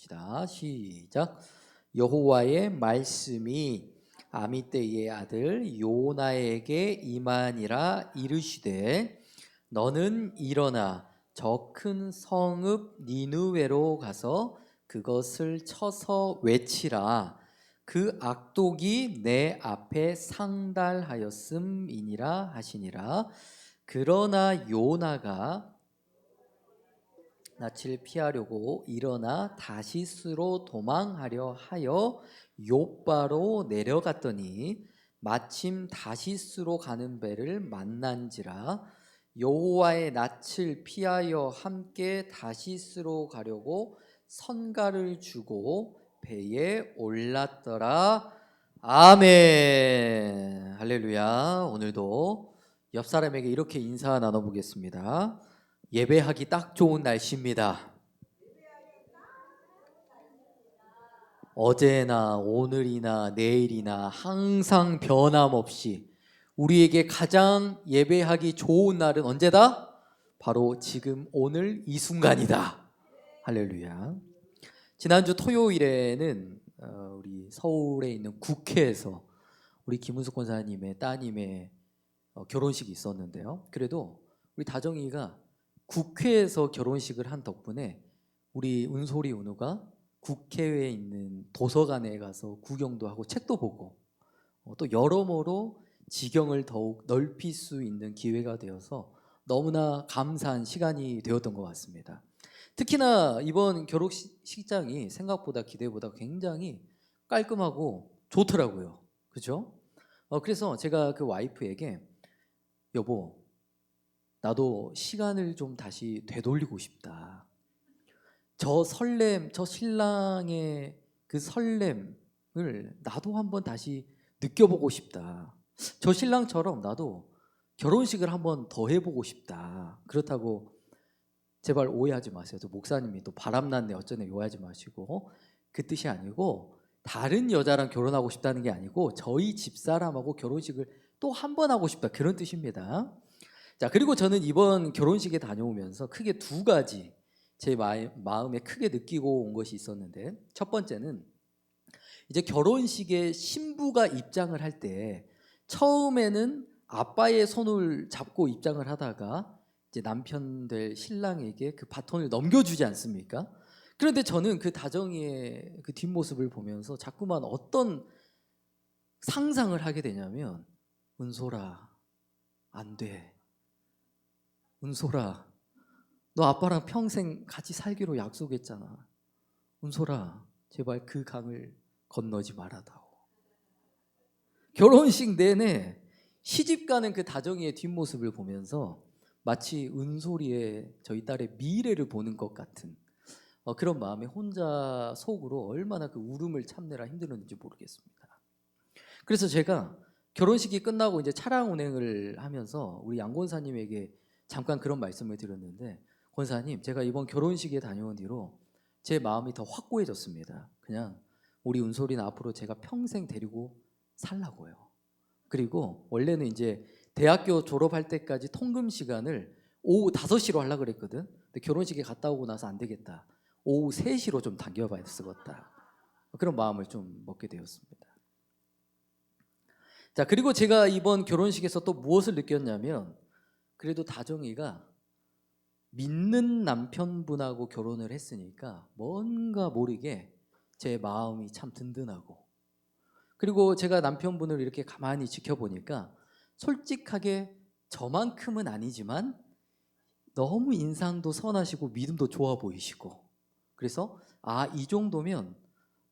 봅시다. 시작. 여호와의 말씀이 아미떼의 아들 요나에게 임하니라. 이르시되 너는 일어나 저 큰 성읍 니느웨로 가서 그것을 쳐서 외치라. 그 악독이 내 앞에 상달하였음이니라 하시니라. 그러나 요나가 낯을 피하려고 일어나 다시스로 도망하려 하여 욥바로 내려갔더니 마침 다시스로 가는 배를 만난지라. 여호와의 낯을 피하여 함께 다시스로 가려고 선가를 주고 배에 올랐더라. 아멘. 할렐루야. 오늘도 옆 사람에게 이렇게 인사 나눠보겠습니다. 예배하기 딱 좋은 날씨입니다. 어제나 오늘이나 내일이나 항상 변함없이 우리에게 가장 예배하기 좋은 날은 언제다? 바로 지금 오늘 이 순간이다. 할렐루야. 지난주 토요일에는 우리 서울에 있는 국회에서 우리 김은숙 권사님의 따님의 결혼식이 있었는데요. 그래도 우리 다정이가 국회에서 결혼식을 한 덕분에 우리 은솔이 은우가 국회에 있는 도서관에 가서 구경도 하고 책도 보고 또 여러모로 지경을 더욱 넓힐 수 있는 기회가 되어서 너무나 감사한 시간이 되었던 것 같습니다. 특히나 이번 결혼식장이 생각보다 기대보다 굉장히 깔끔하고 좋더라고요. 그죠? 그래서 제가 그 와이프에게 여보, 나도 시간을 좀 다시 되돌리고 싶다. 저 설렘, 저 신랑의 그 설렘을 나도 한번 다시 느껴보고 싶다. 저 신랑처럼 나도 결혼식을 한번 더 해보고 싶다. 그렇다고 제발 오해하지 마세요. 또 목사님이 또 바람났네 어쩌네 오해하지 마시고, 그 뜻이 아니고 다른 여자랑 결혼하고 싶다는 게 아니고 저희 집사람하고 결혼식을 또 한 번 하고 싶다, 그런 뜻입니다. 자, 그리고 저는 이번 결혼식에 다녀오면서 크게 두 가지 제 마음에 크게 느끼고 온 것이 있었는데, 첫 번째는 이제 결혼식에 신부가 입장을 할 때 처음에는 아빠의 손을 잡고 입장을 하다가 이제 남편 될 신랑에게 그 바톤을 넘겨주지 않습니까? 그런데 저는 그 다정이의 그 뒷모습을 보면서 자꾸만 어떤 상상을 하게 되냐면, 은솔아, 안 돼. 은솔아, 너 아빠랑 평생 같이 살기로 약속했잖아. 은솔아, 제발 그 강을 건너지 말아다오. 결혼식 내내 시집가는 그 다정이의 뒷모습을 보면서 마치 은솔이의 저희 딸의 미래를 보는 것 같은 그런 마음에 혼자 속으로 얼마나 그 울음을 참느라 힘들었는지 모르겠습니다. 그래서 제가 결혼식이 끝나고 이제 차량 운행을 하면서 우리 양 권사님에게 잠깐 그런 말씀을 드렸는데, 권사님, 제가 이번 결혼식에 다녀온 뒤로 제 마음이 더 확고해졌습니다. 그냥 우리 은솔이는 앞으로 제가 평생 데리고 살라고요. 그리고 원래는 이제 대학교 졸업할 때까지 통금 시간을 오후 5시로 하려고 그랬거든. 근데 결혼식에 갔다 오고 나서 안 되겠다, 오후 3시로 좀 당겨봐야 쓰겠다, 그런 마음을 좀 먹게 되었습니다. 자, 그리고 제가 이번 결혼식에서 또 무엇을 느꼈냐면, 그래도 다정이가 믿는 남편분하고 결혼을 했으니까 뭔가 모르게 제 마음이 참 든든하고, 그리고 제가 남편분을 이렇게 가만히 지켜보니까 솔직하게 저만큼은 아니지만 너무 인상도 선하시고 믿음도 좋아 보이시고, 그래서 이 정도면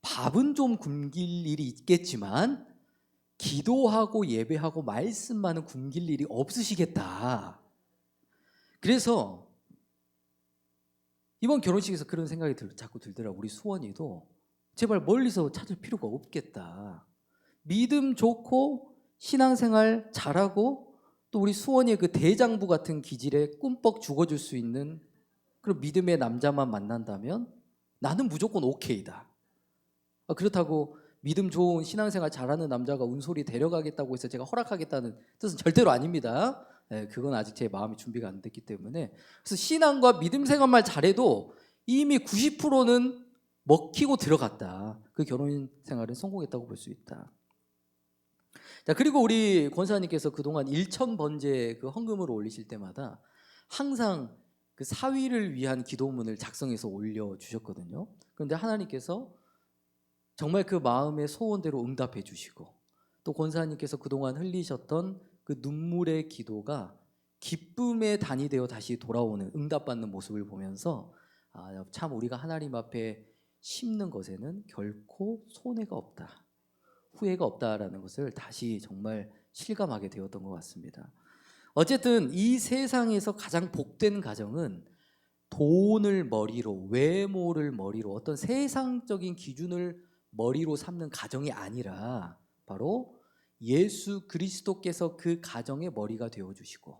밥은 좀 굶길 일이 있겠지만 기도하고 예배하고 말씀만은 굶길 일이 없으시겠다. 그래서 이번 결혼식에서 그런 생각이 자꾸 들더라고요. 우리 수원이도 제발 멀리서 찾을 필요가 없겠다. 믿음 좋고 신앙생활 잘하고 또 우리 수원이의 그 대장부 같은 기질에 꿈뻑 죽어줄 수 있는 그런 믿음의 남자만 만난다면 나는 무조건 오케이다. 그렇다고 믿음 좋은 신앙생활 잘하는 남자가 은솔이 데려가겠다고 해서 제가 허락하겠다는 뜻은 절대로 아닙니다. 그건 아직 제 마음이 준비가 안 됐기 때문에. 그래서 신앙과 믿음 생활만 잘해도 이미 90%는 먹히고 들어갔다. 그 결혼 생활은 성공했다고 볼 수 있다. 자, 그리고 우리 권사님께서 그동안 1,000번제 그 헌금을 올리실 때마다 항상 그 사위를 위한 기도문을 작성해서 올려주셨거든요. 그런데 하나님께서 정말 그 마음의 소원대로 응답해 주시고, 또 권사님께서 그동안 흘리셨던 그 눈물의 기도가 기쁨의 단이 되어 다시 돌아오는, 응답받는 모습을 보면서 참 우리가 하나님 앞에 심는 것에는 결코 손해가 없다, 후회가 없다라는 것을 다시 정말 실감하게 되었던 것 같습니다. 어쨌든 이 세상에서 가장 복된 가정은 돈을 머리로, 외모를 머리로, 어떤 세상적인 기준을 머리로 삼는 가정이 아니라 바로 예수 그리스도께서 그 가정의 머리가 되어주시고,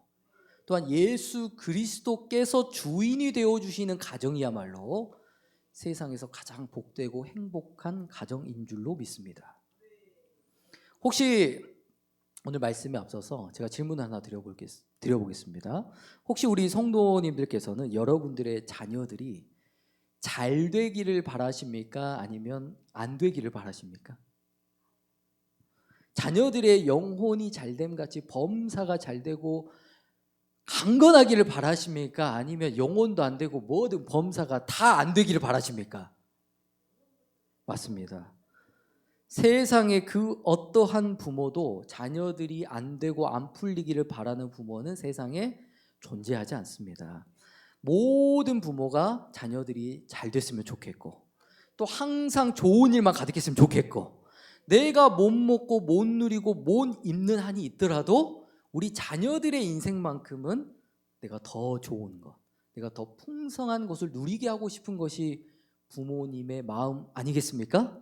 또한 예수 그리스도께서 주인이 되어주시는 가정이야말로 세상에서 가장 복되고 행복한 가정인 줄로 믿습니다. 혹시 오늘 말씀에 앞서서 제가 질문 하나 드려보겠습니다. 혹시 우리 성도님들께서는 여러분들의 자녀들이 잘 되기를 바라십니까? 아니면 안 되기를 바라십니까? 자녀들의 영혼이 잘됨 같이 범사가 잘 되고 강건하기를 바라십니까? 아니면 영혼도 안 되고 뭐든 범사가 다 안 되기를 바라십니까? 맞습니다. 세상의 그 어떠한 부모도 자녀들이 안 되고 안 풀리기를 바라는 부모는 세상에 존재하지 않습니다. 모든 부모가 자녀들이 잘 됐으면 좋겠고, 또 항상 좋은 일만 가득했으면 좋겠고, 내가 못 먹고 못 누리고 못 입는 한이 있더라도 우리 자녀들의 인생만큼은 내가 더 좋은 것, 내가 더 풍성한 것을 누리게 하고 싶은 것이 부모님의 마음 아니겠습니까?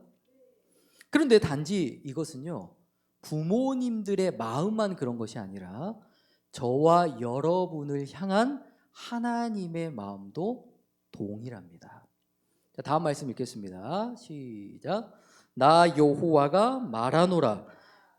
그런데 단지 이것은요, 부모님들의 마음만 그런 것이 아니라 저와 여러분을 향한 하나님의 마음도 동일합니다. 자, 다음 말씀 읽겠습니다. 시작. 나 여호와가 말하노라.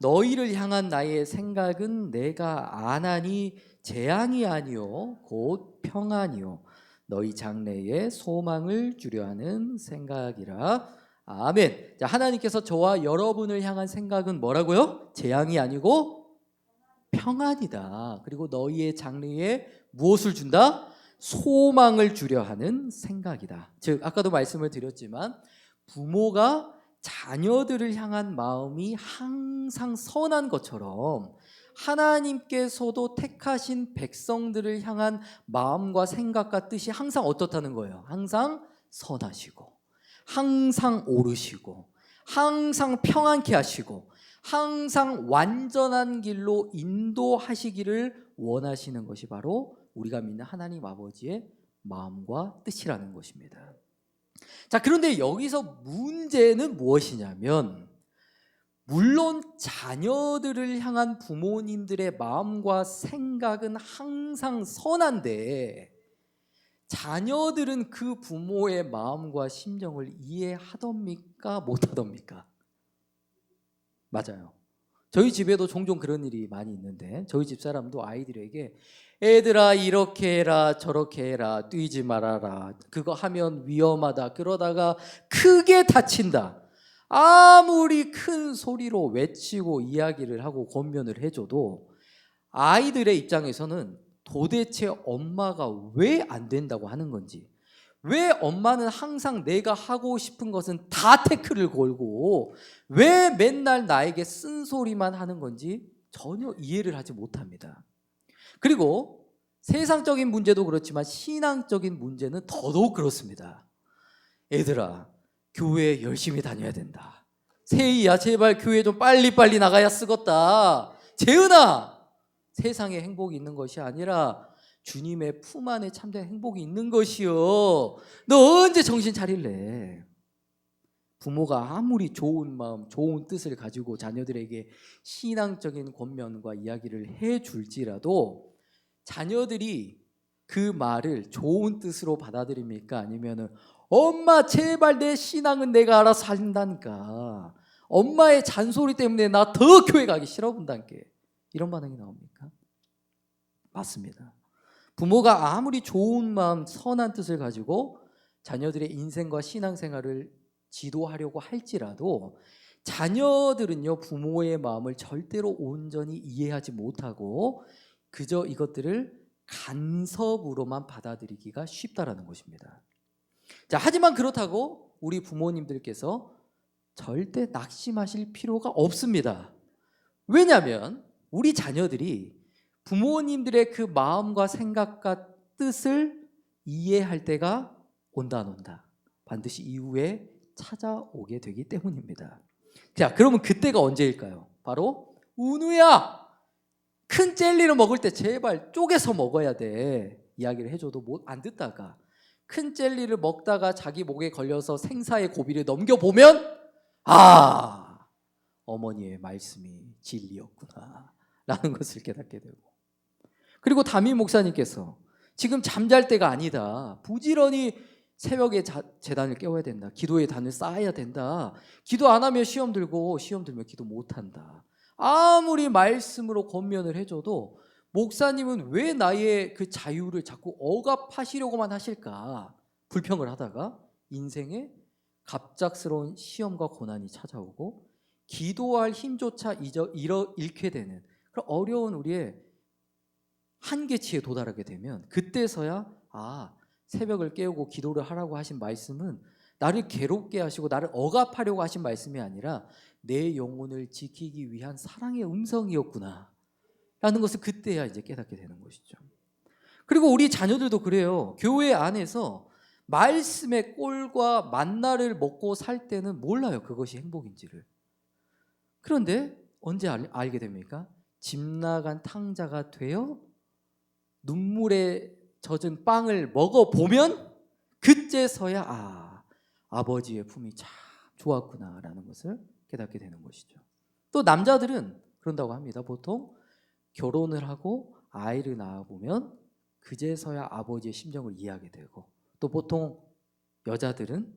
너희를 향한 나의 생각은 내가 아나니 재앙이 아니요 곧 평안이요 너희 장래에 소망을 주려 하는 생각이라. 아멘. 자, 하나님께서 저와 여러분을 향한 생각은 뭐라고요? 재앙이 아니고 평안이다. 그리고 너희의 장래에 무엇을 준다? 소망을 주려 하는 생각이다. 즉 아까도 말씀을 드렸지만 부모가 자녀들을 향한 마음이 항상 선한 것처럼 하나님께서도 택하신 백성들을 향한 마음과 생각과 뜻이 항상 어떻다는 거예요? 항상 선하시고, 항상 옳으시고, 항상 평안케 하시고, 항상 완전한 길로 인도하시기를 원하시는 것이 바로 우리가 믿는 하나님 아버지의 마음과 뜻이라는 것입니다. 자, 그런데 여기서 문제는 무엇이냐면, 물론 자녀들을 향한 부모님들의 마음과 생각은 항상 선한데 자녀들은 그 부모의 마음과 심정을 이해하답니까? 못하답니까? 맞아요. 저희 집에도 종종 그런 일이 많이 있는데 저희 집 사람도 아이들에게 애들아 이렇게 해라 저렇게 해라 뛰지 말아라 그거 하면 위험하다 그러다가 크게 다친다 아무리 큰 소리로 외치고 이야기를 하고 권면을 해줘도 아이들의 입장에서는 도대체 엄마가 왜 안 된다고 하는 건지, 왜 엄마는 항상 내가 하고 싶은 것은 다 태클을 걸고 왜 맨날 나에게 쓴소리만 하는 건지 전혀 이해를 하지 못합니다. 그리고 세상적인 문제도 그렇지만 신앙적인 문제는 더더욱 그렇습니다. 애들아 교회 열심히 다녀야 된다. 세희야 제발 교회 좀 빨리빨리 나가야 쓰겄다. 재은아 세상에 행복이 있는 것이 아니라 주님의 품 안에 참된 행복이 있는 것이요. 너 언제 정신 차릴래? 부모가 아무리 좋은 마음, 좋은 뜻을 가지고 자녀들에게 신앙적인 권면과 이야기를 해줄지라도 자녀들이 그 말을 좋은 뜻으로 받아들입니까? 아니면은 엄마 제발 내 신앙은 내가 알아서 한다니까 엄마의 잔소리 때문에 나 더 교회 가기 싫어 본다니까 이런 반응이 나옵니까? 맞습니다. 부모가 아무리 좋은 마음 선한 뜻을 가지고 자녀들의 인생과 신앙생활을 지도하려고 할지라도 자녀들은요, 부모의 마음을 절대로 온전히 이해하지 못하고 그저 이것들을 간섭으로만 받아들이기가 쉽다라는 것입니다. 자, 하지만 그렇다고 우리 부모님들께서 절대 낙심하실 필요가 없습니다. 왜냐하면 우리 자녀들이 부모님들의 그 마음과 생각과 뜻을 이해할 때가 온다 안 온다. 반드시 이후에 찾아오게 되기 때문입니다. 자, 그러면 그때가 언제일까요? 바로 은우야, 큰 젤리를 먹을 때 제발 쪼개서 먹어야 돼. 이야기를 해줘도 안 듣다가 큰 젤리를 먹다가 자기 목에 걸려서 생사의 고비를 넘겨보면 어머니의 말씀이 진리였구나 라는 것을 깨닫게 되고, 그리고 담임 목사님께서 지금 잠잘 때가 아니다, 부지런히 새벽에 제단을 깨워야 된다, 기도의 단을 쌓아야 된다, 기도 안 하면 시험 들면 기도 못한다, 아무리 말씀으로 권면을 해줘도 목사님은 왜 나의 그 자유를 자꾸 억압하시려고만 하실까 불평을 하다가 인생에 갑작스러운 시험과 고난이 찾아오고 기도할 힘조차 잃게 되는 그런 어려운 우리의 한계치에 도달하게 되면, 그때서야 새벽을 깨우고 기도를 하라고 하신 말씀은 나를 괴롭게 하시고 나를 억압하려고 하신 말씀이 아니라 내 영혼을 지키기 위한 사랑의 음성이었구나 라는 것을 그때야 이제 깨닫게 되는 것이죠. 그리고 우리 자녀들도 그래요. 교회 안에서 말씀의 꼴과 만나를 먹고 살 때는 몰라요, 그것이 행복인지를. 그런데 언제 알게 됩니까? 집 나간 탕자가 되어 눈물에 젖은 빵을 먹어보면 그때서야 아버지의 품이 참 좋았구나라는 것을 깨닫게 되는 것이죠. 또 남자들은 그런다고 합니다. 보통 결혼을 하고 아이를 낳아보면 그제서야 아버지의 심정을 이해하게 되고, 또 보통 여자들은,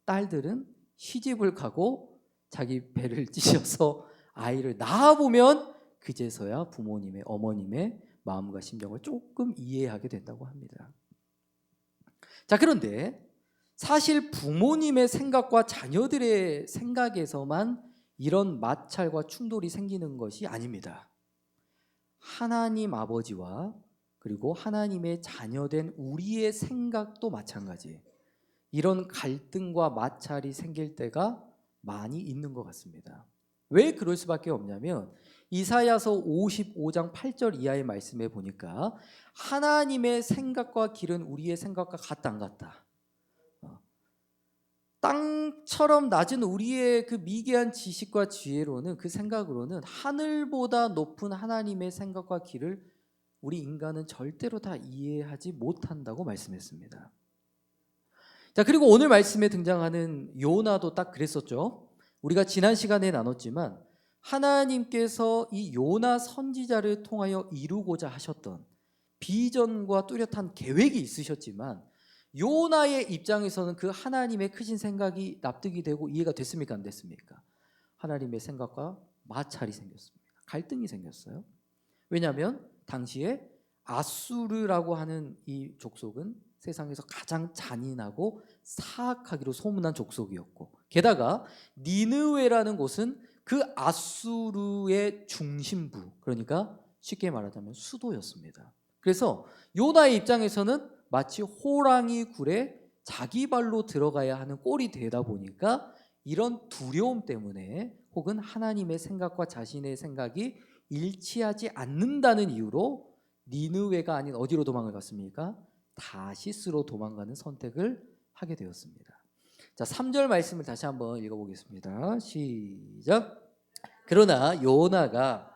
딸들은 시집을 가고 자기 배를 찢어서 아이를 낳아보면 그제서야 부모님의, 어머님의 마음과 심정을 조금 이해하게 된다고 합니다. 자, 그런데 사실 부모님의 생각과 자녀들의 생각에서만 이런 마찰과 충돌이 생기는 것이 아닙니다. 하나님 아버지와 그리고 하나님의 자녀된 우리의 생각도 마찬가지, 이런 갈등과 마찰이 생길 때가 많이 있는 것 같습니다. 왜 그럴 수밖에 없냐면 이사야서 55장 8절 이하의 말씀에 보니까 하나님의 생각과 길은 우리의 생각과 같다 안 같다, 땅처럼 낮은 우리의 그 미개한 지식과 지혜로는, 그 생각으로는 하늘보다 높은 하나님의 생각과 길을 우리 인간은 절대로 다 이해하지 못한다고 말씀했습니다. 자, 그리고 오늘 말씀에 등장하는 요나도 딱 그랬었죠. 우리가 지난 시간에 나눴지만 하나님께서 이 요나 선지자를 통하여 이루고자 하셨던 비전과 뚜렷한 계획이 있으셨지만 요나의 입장에서는 그 하나님의 크신 생각이 납득이 되고 이해가 됐습니까? 안 됐습니까? 하나님의 생각과 마찰이 생겼습니다. 갈등이 생겼어요. 왜냐하면 당시에 아수르라고 하는 이 족속은 세상에서 가장 잔인하고 사악하기로 소문난 족속이었고, 게다가 니느웨라는 곳은 그 아수르의 중심부, 그러니까 쉽게 말하자면 수도였습니다. 그래서 요나의 입장에서는 마치 호랑이 굴에 자기 발로 들어가야 하는 꼴이 되다 보니까 이런 두려움 때문에, 혹은 하나님의 생각과 자신의 생각이 일치하지 않는다는 이유로 니느웨가 아닌 어디로 도망을 갔습니까? 다시스로 도망가는 선택을 하게 되었습니다. 자, 3절 말씀을 다시 한번 읽어보겠습니다. 시작. 그러나 요나가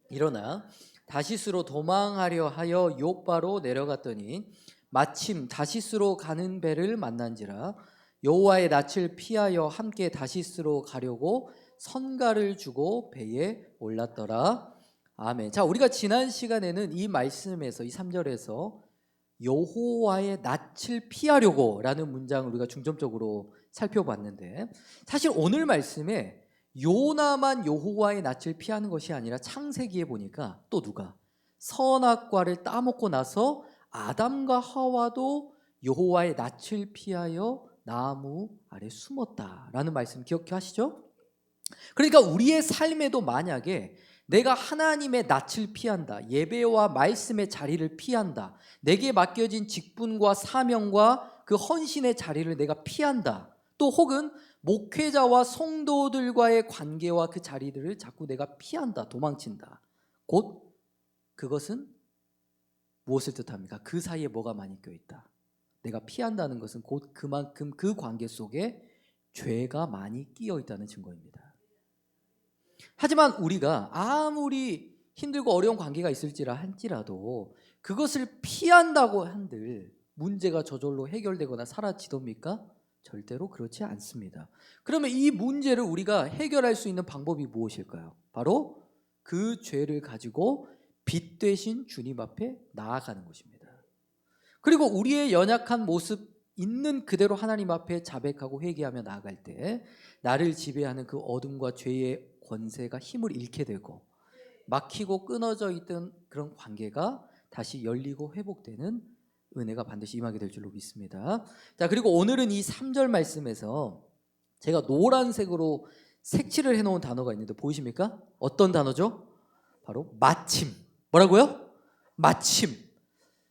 일어나 다시스로 도망하려 하여 욥바로 내려갔더니 마침 다시스로 가는 배를 만난지라 여호와의 낯을 피하여 함께 다시스로 가려고 선가를 주고 배에 올랐더라. 아멘. 자, 우리가 지난 시간에는 이 말씀에서, 이 3절에서 여호와의 낯을 피하려고 라는 문장을 우리가 중점적으로 살펴봤는데, 사실 오늘 말씀에 요나만 여호와의 낯을 피하는 것이 아니라 창세기에 보니까 또 누가 선악과를 따먹고 나서 아담과 하와도 여호와의 낯을 피하여 나무 아래 숨었다라는 말씀 기억하시죠? 그러니까 우리의 삶에도 만약에 내가 하나님의 낯을 피한다, 예배와 말씀의 자리를 피한다, 내게 맡겨진 직분과 사명과 그 헌신의 자리를 내가 피한다, 또 혹은 목회자와 성도들과의 관계와 그 자리들을 자꾸 내가 피한다, 도망친다, 곧 그것은 무엇을 뜻합니까? 그 사이에 뭐가 많이 껴있다. 내가 피한다는 것은 곧 그만큼 그 관계 속에 죄가 많이 끼어 있다는 증거입니다. 하지만 우리가 아무리 힘들고 어려운 관계가 할지라도 그것을 피한다고 한들 문제가 저절로 해결되거나 사라지dob니까? 절대로 그렇지 않습니다. 그러면 이 문제를 우리가 해결할 수 있는 방법이 무엇일까요? 바로 그 죄를 가지고 빛 되신 주님 앞에 나아가는 것입니다. 그리고 우리의 연약한 모습 있는 그대로 하나님 앞에 자백하고 회개하며 나아갈 때 나를 지배하는 그 어둠과 죄의 권세가 힘을 잃게 되고 막히고 끊어져 있던 그런 관계가 다시 열리고 회복되는 은혜가 반드시 임하게 될 줄로 믿습니다. 자, 그리고 오늘은 이 3절 말씀에서 제가 노란색으로 색칠을 해놓은 단어가 있는데 보이십니까? 어떤 단어죠? 바로 마침. 뭐라고요? 마침.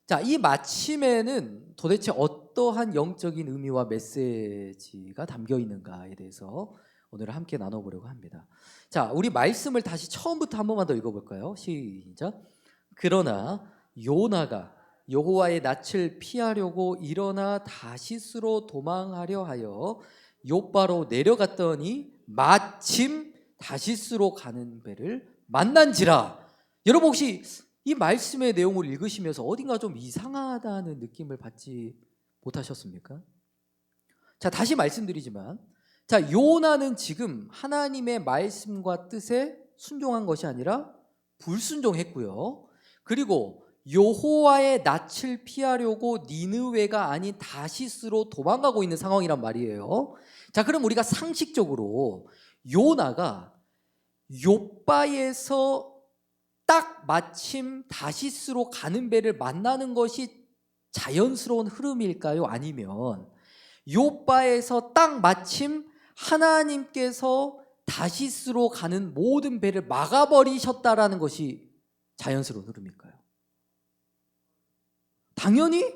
자, 이 마침에는 도대체 어떠한 영적인 의미와 메시지가 담겨 있는가에 대해서 오늘 함께 나눠보려고 합니다. 자, 우리 말씀을 다시 처음부터 한 번만 더 읽어볼까요? 시작. 그러나 요나가 여호와의 낯을 피하려고 일어나 다시스로 도망하려 하여 욥바로 내려갔더니 마침 다시스로 가는 배를 만난지라. 여러분 혹시 이 말씀의 내용을 읽으시면서 어딘가 좀 이상하다는 느낌을 받지 못하셨습니까? 자, 다시 말씀드리지만, 자, 요나는 지금 하나님의 말씀과 뜻에 순종한 것이 아니라 불순종했고요. 그리고 여호와의 낯을 피하려고 니느웨가 아닌 다시스로 도망가고 있는 상황이란 말이에요. 자, 그럼 우리가 상식적으로 요나가 욥바에서 딱 마침 다시스로 가는 배를 만나는 것이 자연스러운 흐름일까요? 아니면 욥바에서 딱 마침 하나님께서 다시스로 가는 모든 배를 막아버리셨다라는 것이 자연스러운 흐름일까요? 당연히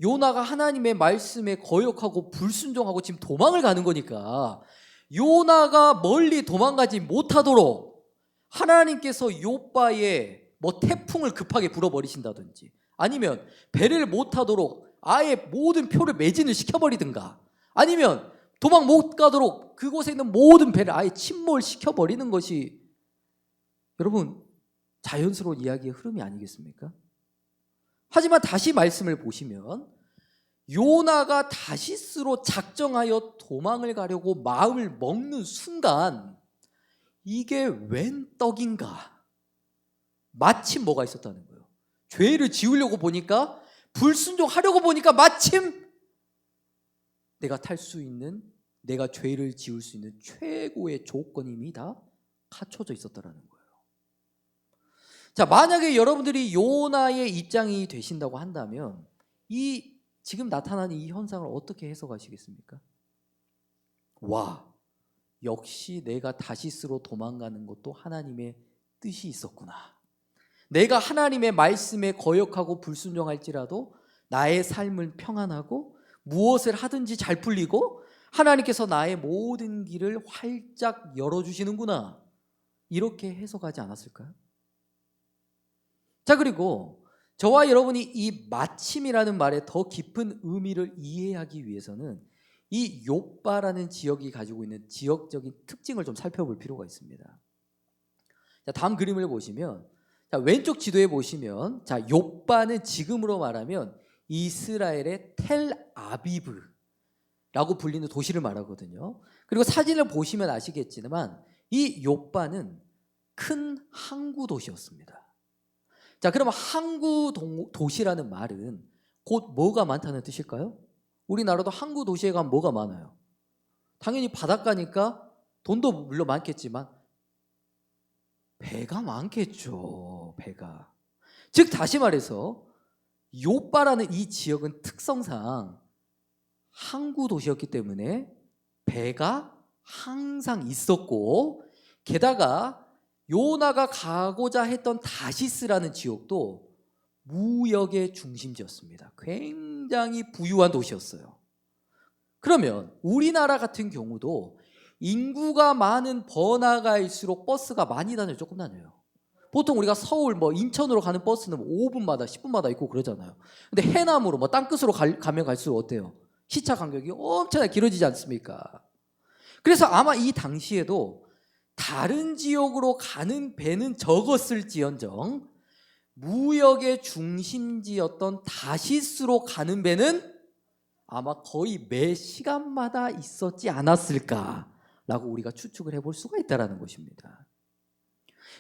요나가 하나님의 말씀에 거역하고 불순종하고 지금 도망을 가는 거니까 요나가 멀리 도망가지 못하도록 하나님께서 욥바에 뭐 태풍을 급하게 불어버리신다든지 아니면 배를 못하도록 아예 모든 표를 매진을 시켜버리든가 아니면 도망 못 가도록 그곳에 있는 모든 배를 아예 침몰시켜버리는 것이 여러분 자연스러운 이야기의 흐름이 아니겠습니까? 하지만 다시 말씀을 보시면 요나가 다시스로 작정하여 도망을 가려고 마음을 먹는 순간 이게 웬 떡인가? 마침 뭐가 있었다는 거예요. 죄를 지우려고 보니까 불순종하려고 보니까 마침 내가 탈 수 있는 내가 죄를 지을 수 있는 최고의 조건이 이미 다 갖춰져 있었다라는 거예요. 자, 만약에 여러분들이 요나의 입장이 되신다고 한다면 이 지금 나타나는 이 현상을 어떻게 해석하시겠습니까? 와, 역시 내가 다시스로 도망가는 것도 하나님의 뜻이 있었구나. 내가 하나님의 말씀에 거역하고 불순종할지라도 나의 삶은 평안하고 무엇을 하든지 잘 풀리고 하나님께서 나의 모든 길을 활짝 열어주시는구나. 이렇게 해석하지 않았을까요? 자, 그리고 저와 여러분이 이 마침이라는 말의 더 깊은 의미를 이해하기 위해서는 이 욥바라는 지역이 가지고 있는 지역적인 특징을 좀 살펴볼 필요가 있습니다. 자, 다음 그림을 보시면 자, 왼쪽 지도에 보시면 자, 욥바는 지금으로 말하면 이스라엘의 텔아비브라고 불리는 도시를 말하거든요. 그리고 사진을 보시면 아시겠지만 이 욥바는 큰 항구 도시였습니다. 자, 그러면 항구 도시라는 말은 곧 뭐가 많다는 뜻일까요? 우리나라도 항구 도시에 가면 뭐가 많아요? 당연히 바닷가니까 돈도 물론 많겠지만 배가 많겠죠. 배가. 즉 다시 말해서 요빠라는 이 지역은 특성상 항구 도시였기 때문에 배가 항상 있었고, 게다가 요나가 가고자 했던 다시스라는 지역도 무역의 중심지였습니다. 굉장히 부유한 도시였어요. 그러면 우리나라 같은 경우도 인구가 많은 번화가일수록 버스가 많이 다녀요, 조금 다녀요? 보통 우리가 서울 인천으로 가는 버스는 5분마다 10분마다 있고 그러잖아요. 근데 해남으로 땅끝으로 가면 갈수록 어때요? 시차 간격이 엄청나게 길어지지 않습니까? 그래서 아마 이 당시에도 다른 지역으로 가는 배는 적었을지언정 무역의 중심지였던 다시스로 가는 배는 아마 거의 매 시간마다 있었지 않았을까라고 우리가 추측을 해볼 수가 있다는 것입니다.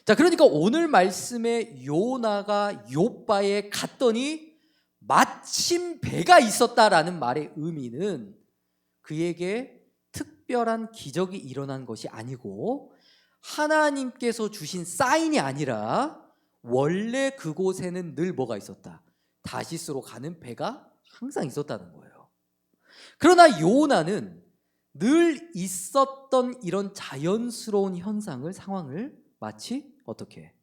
자, 그러니까 오늘 말씀에 요나가 요빠에 갔더니 마침 배가 있었다라는 말의 의미는 그에게 특별한 기적이 일어난 것이 아니고 하나님께서 주신 사인이 아니라 원래 그곳에는 늘 뭐가 있었다? 다시스로 가는 배가 항상 있었다는 거예요. 그러나 요나는 늘 있었던 이런 자연스러운 현상을, 상황을 마치 어떻게?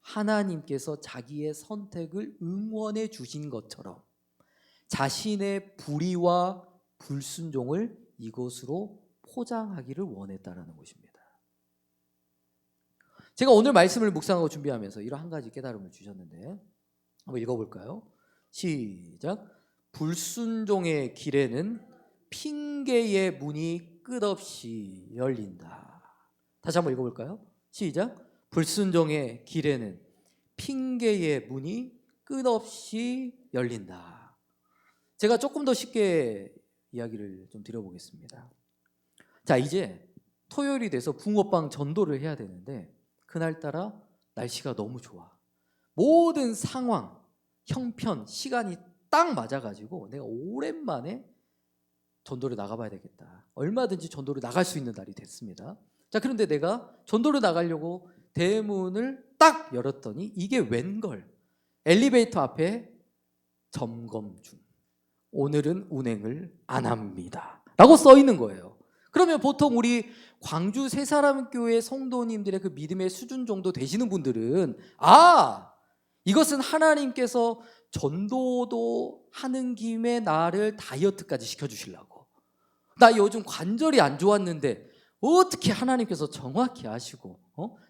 하나님께서 자기의 선택을 응원해 주신 것처럼 자신의 불의와 불순종을 이것으로 포장하기를 원했다라는 것입니다. 제가 오늘 말씀을 묵상하고 준비하면서 이런 한 가지 깨달음을 주셨는데 한번 읽어볼까요? 시작. 불순종의 길에는 핑계의 문이 끝없이 열린다. 다시 한번 읽어볼까요? 시작. 불순종의 길에는 핑계의 문이 끝없이 열린다. 제가 조금 더 쉽게 이야기를 좀 드려보겠습니다. 자, 이제 토요일이 돼서 붕어빵 전도를 해야 되는데 그날따라 날씨가 너무 좋아. 모든 상황, 형편, 시간이 딱 맞아가지고 내가 오랜만에 전도를 나가봐야 되겠다. 얼마든지 전도를 나갈 수 있는 날이 됐습니다. 자, 그런데 내가 전도를 나가려고 대문을 딱 열었더니 이게 웬걸? 엘리베이터 앞에 점검 중. 오늘은 운행을 안 합니다. 라고 써 있는 거예요. 그러면 보통 우리 광주 새사람교회 성도님들의 그 믿음의 수준 정도 되시는 분들은 이것은 하나님께서 전도도 하는 김에 나를 다이어트까지 시켜주시려고. 나 요즘 관절이 안 좋았는데 어떻게 하나님께서 정확히 아시고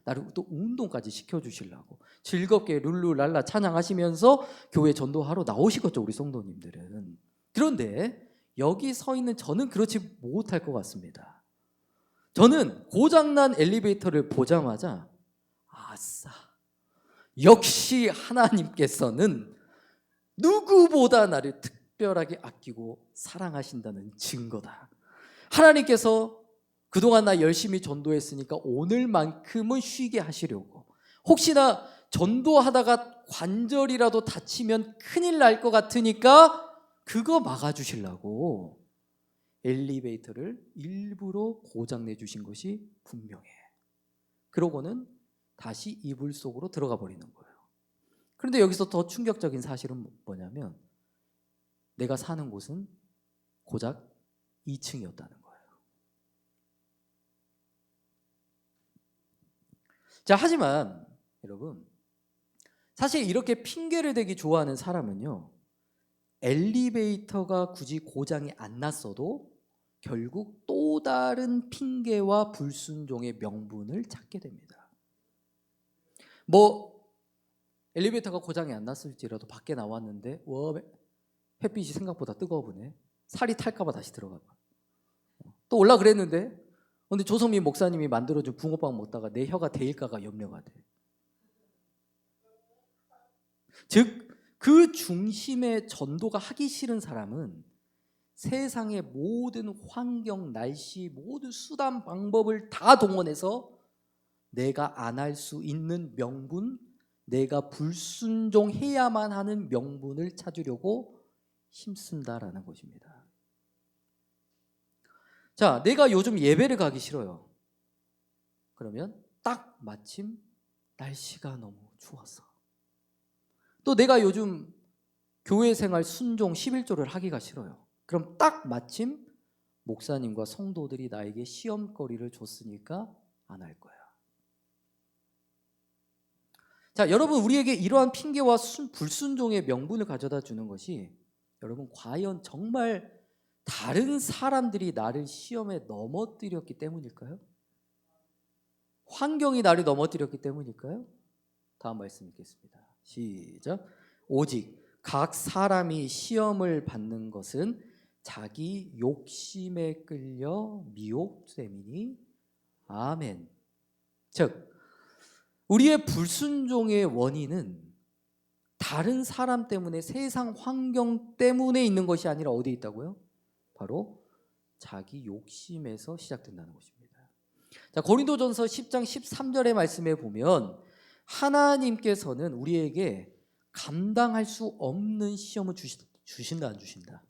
나를 또 운동까지 시켜주시려고 즐겁게 룰루랄라 찬양하시면서 교회 전도하러 나오시겠죠, 우리 성도님들은. 그런데 여기 서 있는 저는 그렇지 못할 것 같습니다. 저는 고장난 엘리베이터를 보자마자 아싸, 역시 하나님께서는 누구보다 나를 특별하게 아끼고 사랑하신다는 증거다. 하나님께서 그동안 나 열심히 전도했으니까 오늘만큼은 쉬게 하시려고, 혹시나 전도하다가 관절이라도 다치면 큰일 날 것 같으니까 그거 막아주시려고 엘리베이터를 일부러 고장내 주신 것이 분명해. 그러고는 다시 이불 속으로 들어가 버리는 거예요. 그런데 여기서 더 충격적인 사실은 뭐냐면 내가 사는 곳은 고작 2층이었다는 거예요. 자, 하지만 여러분, 사실 이렇게 핑계를 대기 좋아하는 사람은요, 엘리베이터가 굳이 고장이 안 났어도 결국 또 다른 핑계와 불순종의 명분을 찾게 됩니다. 엘리베이터가 고장이 안 났을지라도 밖에 나왔는데 햇빛이 생각보다 뜨거우네. 살이 탈까 봐 다시 들어가 봐. 또 올라 그랬는데 근데 조성민 목사님이 만들어준 붕어빵 먹다가 내 혀가 데일까가 염려가 돼. 즉 그 중심에 전도가 하기 싫은 사람은 세상의 모든 환경, 날씨, 모든 수단, 방법을 다 동원해서 내가 안 할 수 있는 명분, 내가 불순종해야만 하는 명분을 찾으려고 힘쓴다라는 것입니다. 자, 내가 요즘 예배를 가기 싫어요. 그러면 딱 마침 날씨가 너무 추워서. 또 내가 요즘 교회 생활 순종 11조를 하기가 싫어요. 그럼 딱 마침 목사님과 성도들이 나에게 시험거리를 줬으니까 안 할 거야. 자, 여러분, 우리에게 이러한 핑계와 불순종의 명분을 가져다 주는 것이, 여러분, 과연 정말 다른 사람들이 나를 시험에 넘어뜨렸기 때문일까요? 환경이 나를 넘어뜨렸기 때문일까요? 다음 말씀 읽겠습니다. 시작. 오직 각 사람이 시험을 받는 것은 자기 욕심에 끌려 미혹됨이니. 아멘. 즉, 우리의 불순종의 원인은 다른 사람 때문에, 세상 환경 때문에 있는 것이 아니라 어디에 있다고요? 바로 자기 욕심에서 시작된다는 것입니다. 자, 고린도전서 10장 13절의 말씀에 보면 하나님께서는 우리에게 감당할 수 없는 시험을 주신다, 안 주신다?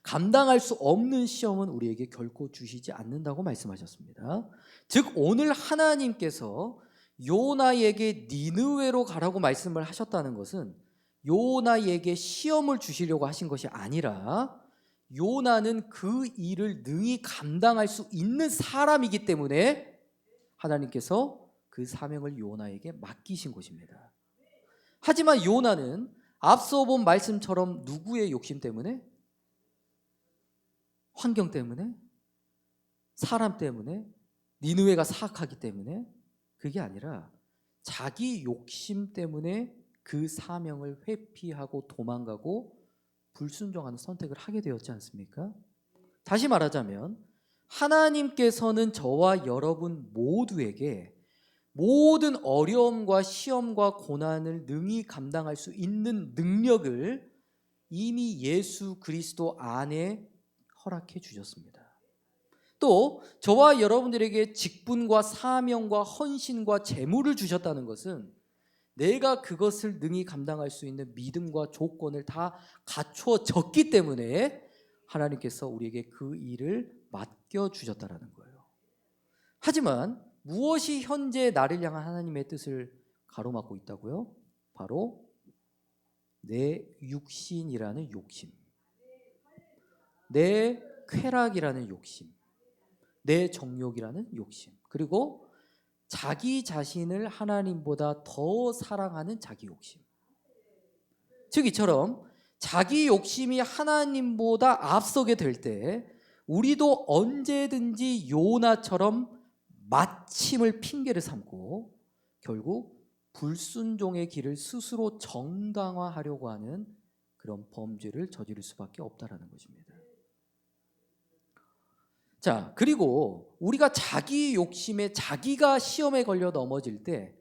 감당할 수 없는 시험은 우리에게 결코 주시지 않는다고 말씀하셨습니다. 즉, 오늘 하나님께서 요나에게 니느웨로 가라고 말씀을 하셨다는 것은 요나에게 시험을 주시려고 하신 것이 아니라, 요나는 그 일을 능히 감당할 수 있는 사람이기 때문에 하나님께서 그 사명을 요나에게 맡기신 것입니다. 하지만 요나는 앞서 본 말씀처럼 누구의 욕심 때문에? 환경 때문에? 사람 때문에? 니느웨가 사악하기 때문에? 그게 아니라 자기 욕심 때문에 그 사명을 회피하고 도망가고 불순종하는 선택을 하게 되었지 않습니까? 다시 말하자면 하나님께서는 저와 여러분 모두에게 모든 어려움과 시험과 고난을 능히 감당할 수 있는 능력을 이미 예수 그리스도 안에 허락해 주셨습니다. 또 저와 여러분들에게 직분과 사명과 헌신과 재물을 주셨다는 것은 내가 그것을 능히 감당할 수 있는 믿음과 조건을 다 갖추어졌기 때문에 하나님께서 우리에게 그 일을 맡겨주셨다는 거예요. 하지만 무엇이 현재 나를 향한 하나님의 뜻을 가로막고 있다고요? 바로 내 육신이라는 욕심, 내 쾌락이라는 욕심, 내 정욕이라는 욕심, 그리고 자기 자신을 하나님보다 더 사랑하는 자기 욕심. 즉, 이처럼 자기 욕심이 하나님보다 앞서게 될 때 우리도 언제든지 요나처럼 마침을 핑계를 삼고 결국 불순종의 길을 스스로 정당화하려고 하는 그런 범죄를 저지를 수밖에 없다라는 것입니다. 자, 그리고 우리가 자기 욕심에, 자기가 시험에 걸려 넘어질 때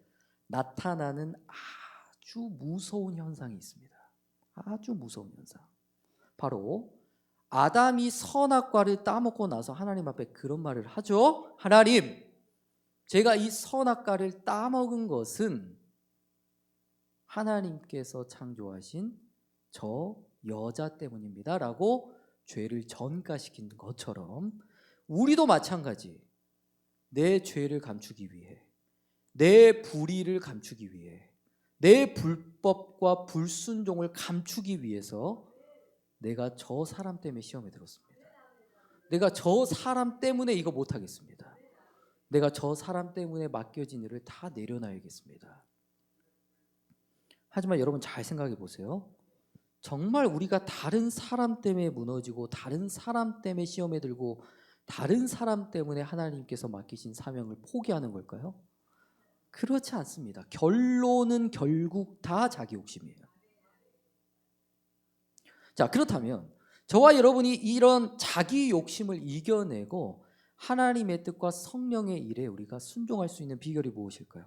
나타나는 아주 무서운 현상이 있습니다. 아주 무서운 현상. 바로 아담이 선악과를 따먹고 나서 하나님 앞에 그런 말을 하죠. 하나님, 제가 이 선악과를 따먹은 것은 하나님께서 창조하신 저 여자 때문입니다 라고 죄를 전가시킨 것처럼 우리도 마찬가지, 내 죄를 감추기 위해, 내 불의를 감추기 위해, 내 불법과 불순종을 감추기 위해서 내가 저 사람 때문에 시험에 들었습니다. 내가 저 사람 때문에 이거 못하겠습니다. 내가 저 사람 때문에 맡겨진 일을 다 내려놔야겠습니다. 하지만 여러분 잘 생각해 보세요. 정말 우리가 다른 사람 때문에 무너지고 다른 사람 때문에 시험에 들고 다른 사람 때문에 하나님께서 맡기신 사명을 포기하는 걸까요? 그렇지 않습니다. 결론은 결국 다 자기 욕심이에요. 자, 그렇다면 저와 여러분이 이런 자기 욕심을 이겨내고 하나님의 뜻과 성령의 일에 우리가 순종할 수 있는 비결이 무엇일까요?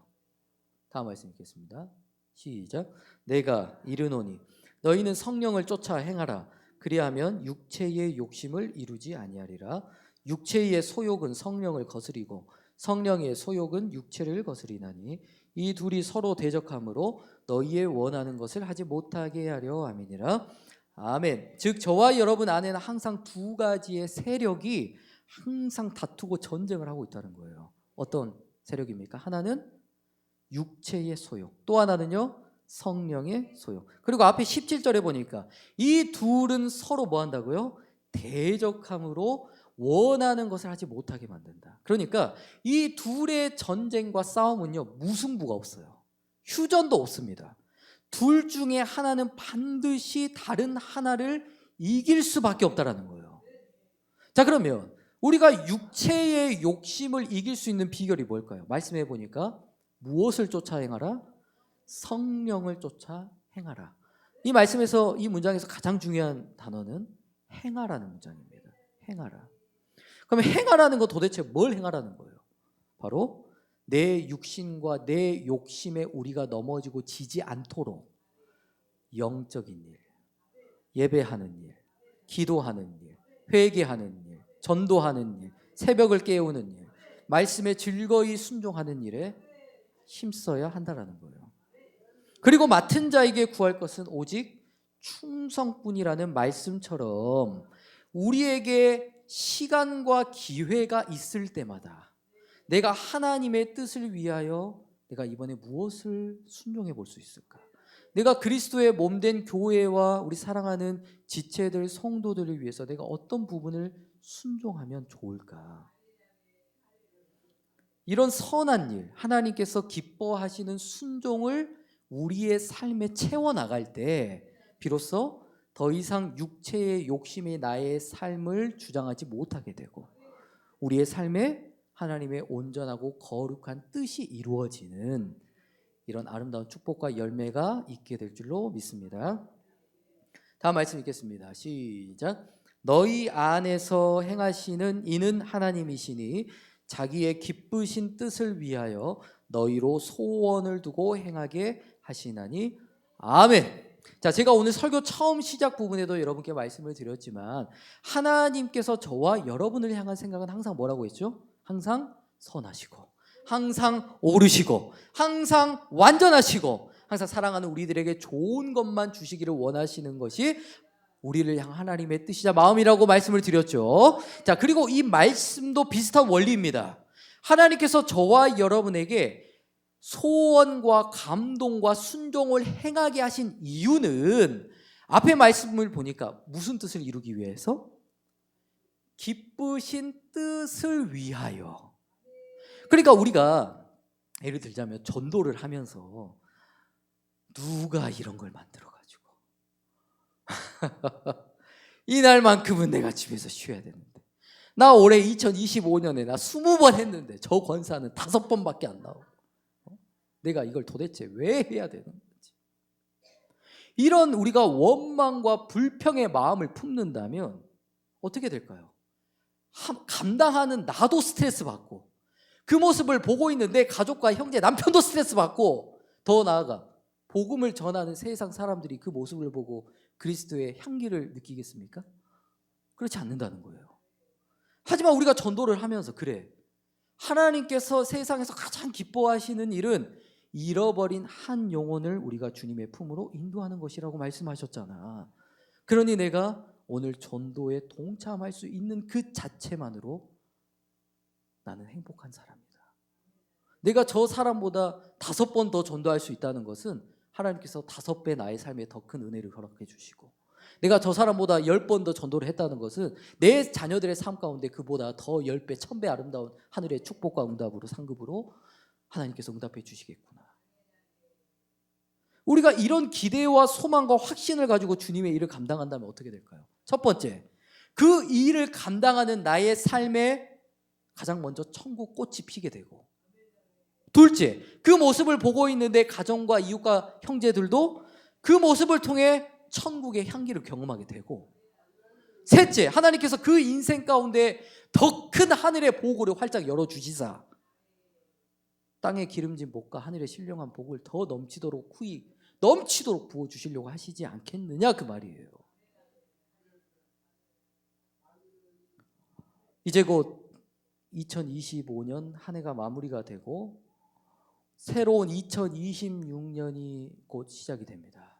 다음 말씀 읽겠습니다. 시작. 내가 이르노니 너희는 성령을 쫓아 행하라. 그리하면 육체의 욕심을 이루지 아니하리라. 육체의 소욕은 성령을 거스리고 성령의 소욕은 육체를 거스리나니 이 둘이 서로 대적하므로 너희의 원하는 것을 하지 못하게 하려 함이니라. 아멘. 즉 저와 여러분 안에는 항상 두 가지의 세력이 항상 다투고 전쟁을 하고 있다는 거예요. 어떤 세력입니까? 하나는 육체의 소욕, 또 하나는요 성령의 소용. 그리고 앞에 17절에 보니까 이 둘은 서로 뭐 한다고요? 대적함으로 원하는 것을 하지 못하게 만든다. 그러니까 이 둘의 전쟁과 싸움은요, 무승부가 없어요. 휴전도 없습니다. 둘 중에 하나는 반드시 다른 하나를 이길 수밖에 없다라는 거예요. 자, 그러면 우리가 육체의 욕심을 이길 수 있는 비결이 뭘까요? 말씀해 보니까 무엇을 쫓아 행하라? 성령을 쫓아 행하라. 이 말씀에서, 이 문장에서 가장 중요한 단어는 행하라는 문장입니다. 행하라. 그러면 행하라는 거 도대체 뭘 행하라는 거예요? 바로 내 육신과 내 욕심에 우리가 넘어지고 지지 않도록 영적인 일, 예배하는 일, 기도하는 일, 회개하는 일, 전도하는 일, 새벽을 깨우는 일, 말씀에 즐거이 순종하는 일에 힘써야 한다라는 거예요. 그리고 맡은 자에게 구할 것은 오직 충성뿐이라는 말씀처럼 우리에게 시간과 기회가 있을 때마다 내가 하나님의 뜻을 위하여 내가 이번에 무엇을 순종해 볼 수 있을까? 내가 그리스도의 몸된 교회와 우리 사랑하는 지체들, 성도들을 위해서 내가 어떤 부분을 순종하면 좋을까? 이런 선한 일, 하나님께서 기뻐하시는 순종을 우리의 삶에 채워나갈 때 비로소 더 이상 육체의 욕심이 나의 삶을 주장하지 못하게 되고 우리의 삶에 하나님의 온전하고 거룩한 뜻이 이루어지는 이런 아름다운 축복과 열매가 있게 될 줄로 믿습니다. 다음 말씀 읽겠습니다. 시작. 너희 안에서 행하시는 이는 하나님이시니 자기의 기쁘신 뜻을 위하여 너희로 소원을 두고 행하게 하시나니 아멘. 자, 제가 오늘 설교 처음 시작 부분에도 여러분께 말씀을 드렸지만 하나님께서 저와 여러분을 향한 생각은 항상 뭐라고 했죠? 항상 선하시고 항상 옳으시고 항상 완전하시고 항상 사랑하는 우리들에게 좋은 것만 주시기를 원하시는 것이 우리를 향한 하나님의 뜻이자 마음이라고 말씀을 드렸죠. 자, 그리고 이 말씀도 비슷한 원리입니다. 하나님께서 저와 여러분에게 소원과 감동과 순종을 행하게 하신 이유는 앞에 말씀을 보니까 무슨 뜻을 이루기 위해서? 기쁘신 뜻을 위하여. 그러니까 우리가 예를 들자면 전도를 하면서 누가 이런 걸 만들어가지고 이날만큼은 내가 집에서 쉬어야 되는데 나 올해 2025년에 나 20번 했는데 저 권사는 5번밖에 안 나오고 내가 이걸 도대체 왜 해야 되는 건지 이런 우리가 원망과 불평의 마음을 품는다면 어떻게 될까요? 감당하는 나도 스트레스 받고 그 모습을 보고 있는 내 가족과 형제, 남편도 스트레스 받고 더 나아가 복음을 전하는 세상 사람들이 그 모습을 보고 그리스도의 향기를 느끼겠습니까? 그렇지 않는다는 거예요. 하지만 우리가 전도를 하면서 그래, 하나님께서 세상에서 가장 기뻐하시는 일은 잃어버린 한 영혼을 우리가 주님의 품으로 인도하는 것이라고 말씀하셨잖아. 그러니 내가 오늘 전도에 동참할 수 있는 그 자체만으로 나는 행복한 사람이다. 내가 저 사람보다 5번 더 전도할 수 있다는 것은 하나님께서 5배 나의 삶에 더 큰 은혜를 허락해 주시고 내가 저 사람보다 10번 더 전도를 했다는 것은 내 자녀들의 삶 가운데 그보다 더 10배, 1000배 아름다운 하늘의 축복과 응답으로 상급으로 하나님께서 응답해 주시겠구나. 우리가 이런 기대와 소망과 확신을 가지고 주님의 일을 감당한다면 어떻게 될까요? 첫 번째, 그 일을 감당하는 나의 삶에 가장 먼저 천국 꽃이 피게 되고 둘째, 그 모습을 보고 있는데 가정과 이웃과 형제들도 그 모습을 통해 천국의 향기를 경험하게 되고 셋째, 하나님께서 그 인생 가운데 더 큰 하늘의 보고를 활짝 열어주시사 땅에 기름진 복과 하늘의 신령한 복을 더 넘치도록 부어주시려고 하시지 않겠느냐 그 말이에요. 이제 곧 2025년 한 해가 마무리가 되고 새로운 2026년이 곧 시작이 됩니다.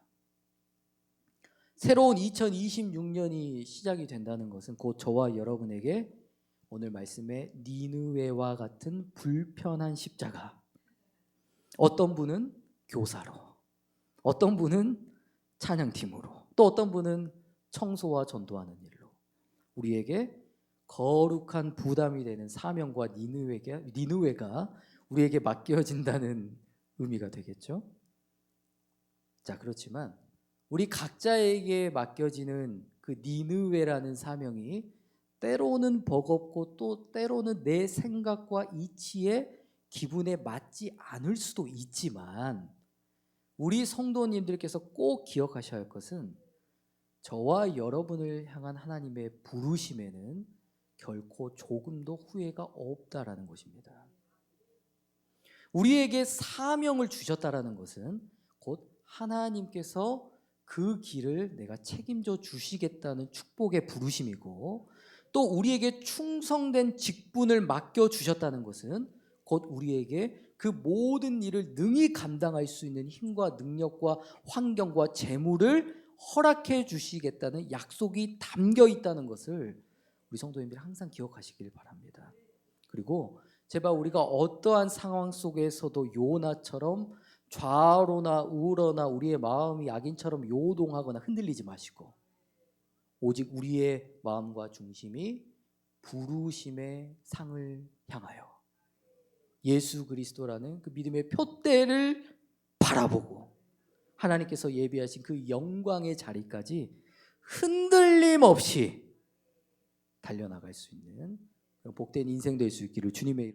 새로운 2026년이 시작이 된다는 것은 곧 저와 여러분에게 오늘 말씀에 니느웨와 같은 불편한 십자가, 어떤 분은 교사로, 어떤 분은 찬양팀으로, 또 어떤 분은 청소와 전도하는 일로 우리에게 거룩한 부담이 되는 사명과 니느웨가 우리에게 맡겨진다는 의미가 되겠죠. 자, 그렇지만 우리 각자에게 맡겨지는 그 니느웨라는 사명이 때로는 버겁고 또 때로는 내 생각과 이치에 기분에 맞지 않을 수도 있지만, 우리 성도님들께서 꼭 기억하셔야 할 것은 저와 여러분을 향한 하나님의 부르심에는 결코 조금도 후회가 없다라는 것입니다. 우리에게 사명을 주셨다라는 것은 곧 하나님께서 그 길을 내가 책임져 주시겠다는 축복의 부르심이고, 또 우리에게 충성된 직분을 맡겨 주셨다는 것은 곧 우리에게 그 모든 일을 능히 감당할 수 있는 힘과 능력과 환경과 재물을 허락해 주시겠다는 약속이 담겨 있다는 것을 우리 성도님들이 항상 기억하시길 바랍니다. 그리고 제발 우리가 어떠한 상황 속에서도 요나처럼 좌로나 우로나 우리의 마음이 악인처럼 요동하거나 흔들리지 마시고, 오직 우리의 마음과 중심이 부르심의 상을 향하여 예수 그리스도라는 그 믿음의 표대를 바라보고 하나님께서 예비하신 그 영광의 자리까지 흔들림 없이 달려나갈 수 있는 복된 인생 될 수 있기를 주님의